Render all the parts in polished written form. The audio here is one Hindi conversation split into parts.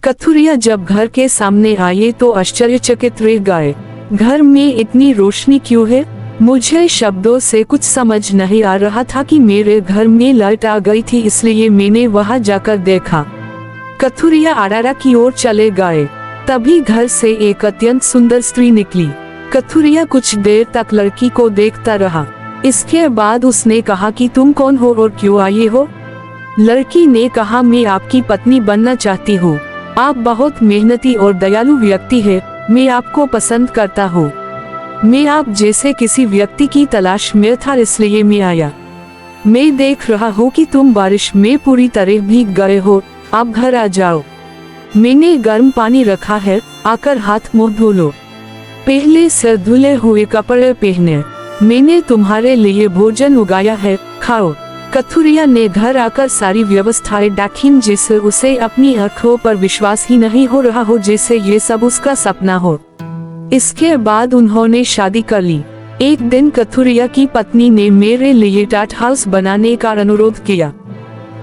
कथुरिया जब घर के सामने आए तो आश्चर्यचकित रह गए। घर में इतनी रोशनी क्यों है? मुझे शब्दों से कुछ समझ नहीं आ रहा था कि मेरे घर में लाइट आ गई थी, इसलिए मैंने वहां जाकर देखा। कथुरिया आरारा की ओर चले गए। तभी घर से एक अत्यंत सुंदर स्त्री निकली। कथुरिया कुछ देर तक लड़की को देखता रहा। इसके बाद उसने कहा कि तुम कौन हो और क्यों आए हो? लड़की ने कहा, मैं आपकी पत्नी बनना चाहती हूँ। आप बहुत मेहनती और दयालु व्यक्ति है। मैं आपको पसंद करता हूँ। मैं आप जैसे किसी व्यक्ति की तलाश में था, इसलिए मैं आया। मैं देख रहा हूँ कि तुम बारिश में पूरी तरह भीग गए हो। आप घर आ जाओ। मैंने गर्म पानी रखा है, आकर हाथ मुंह धो लो। पहले से धुले हुए कपड़े पहने। मैंने तुम्हारे लिए भोजन उगाया है, खाओ। कथुरिया ने घर आकर सारी व्यवस्थाएं देखी, जिससे उसे अपनी आंखों पर विश्वास ही नहीं हो रहा हो, जैसे ये सब उसका सपना हो। इसके बाद उन्होंने शादी कर ली। एक दिन कथुरिया की पत्नी ने मेरे लिए टाट हाउस बनाने का अनुरोध किया।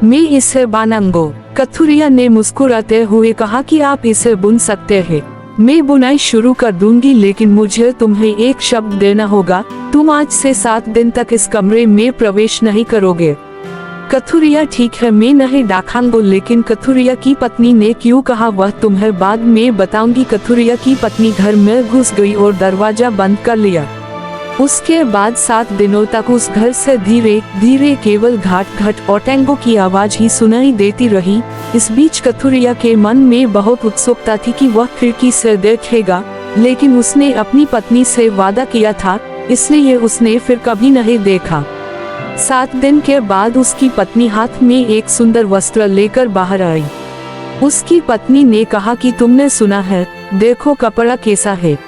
मैं इसे बनाऊंगा। कथुरिया ने मुस्कुराते हुए कहा कि आप इसे बुन सकते हैं। मैं बुनाई शुरू कर दूंगी, लेकिन मुझे तुम्हें एक शब्द देना होगा। तुम आज से 7 दिन तक इस कमरे में प्रवेश नहीं करोगे। कथुरिया, ठीक है, मैं नहीं डाखांगो। लेकिन कथुरिया की पत्नी ने क्यों कहा, वह तुम्हें बाद में बताऊंगी। कथुरिया की पत्नी घर में घुस गई और दरवाजा बंद कर लिया। उसके बाद 7 दिनों तक उस घर से धीरे धीरे केवल घाट घट और टैंगो की आवाज ही सुनाई देती रही। इस बीच कथुरिया के मन में बहुत उत्सुकता थी कि वह खिड़की से देखेगा, लेकिन उसने अपनी पत्नी से वादा किया था, इसलिए उसने फिर कभी नहीं देखा। 7 दिन के बाद उसकी पत्नी हाथ में एक सुंदर वस्त्र लेकर बाहर आई। उसकी पत्नी ने कहा कि तुमने सुना है, देखो कपड़ा कैसा है।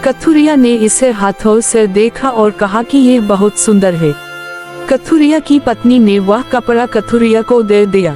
कथुरिया ने इसे हाथों से देखा और कहा कि यह बहुत सुंदर है। कथुरिया की पत्नी ने वह कपड़ा कथुरिया को दे दिया।